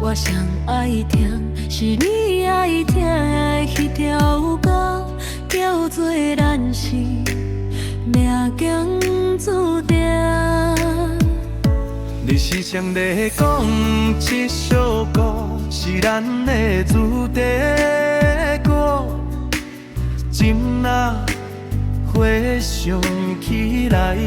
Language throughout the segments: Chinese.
我上爱听是你爱听的迄条歌，叫做咱是命中注定。你时常在讲这首歌是咱的主题歌，今仔回想起来。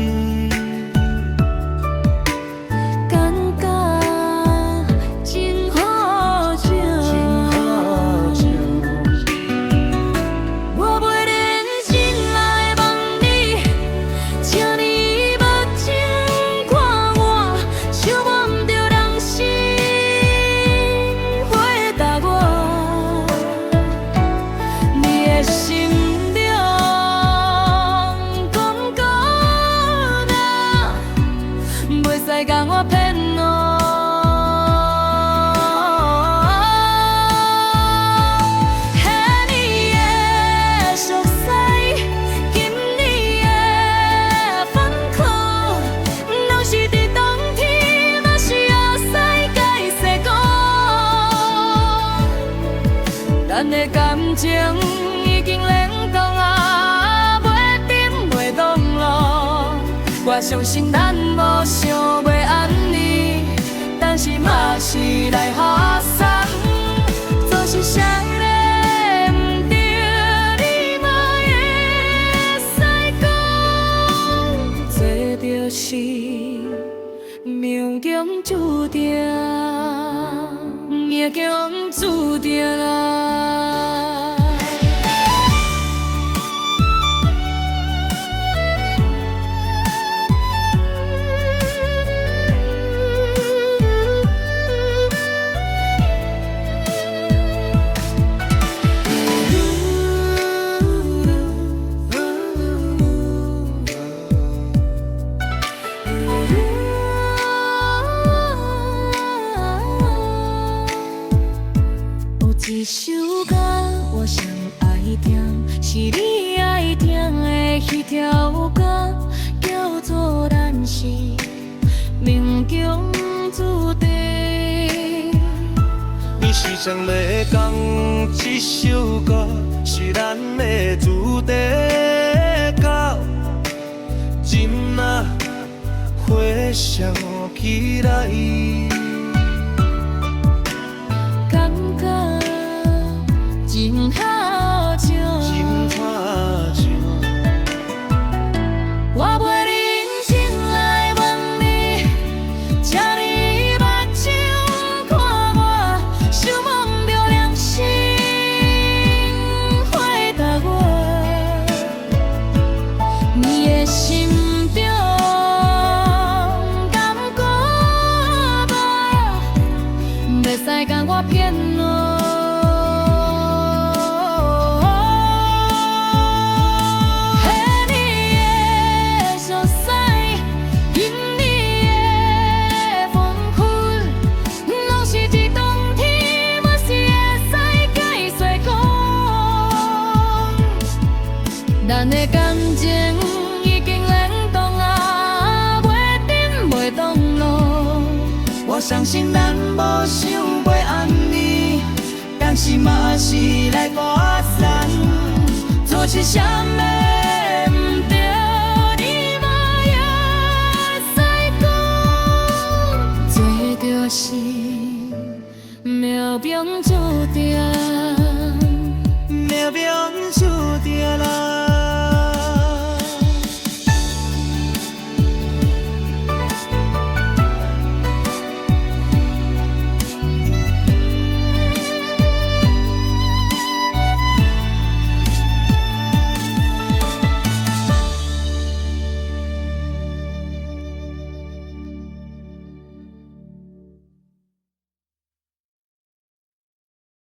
讲我骗我，迄年的熟悉，今年的放酷，拢是伫冬天，嘛是后世甲伊说过，咱的感情已经冷冻啊，袂沉袂动咯。我相信咱无想袂安尼，但是嘛是来互送，做是谁咧毋对，你嘛会使讲，这就是命中注定，命中注定啊。一首歌我上爱听，是你爱听的迄条歌，叫做咱是命中注定。你时常在讲这首歌是咱的主题歌，今仔回想起来。真好笑，我袂认真来问你，请你目睭看我，想望着良心回答我，你的心中感觉无，袂使讲我骗我。咱的感情已经冷冻啊，袂沉袂动咯。我相信咱无想袂安尼，但是嘛是来割散，做些什么毋对，你嘛会使讲，这就是命中注定，命中注定啦。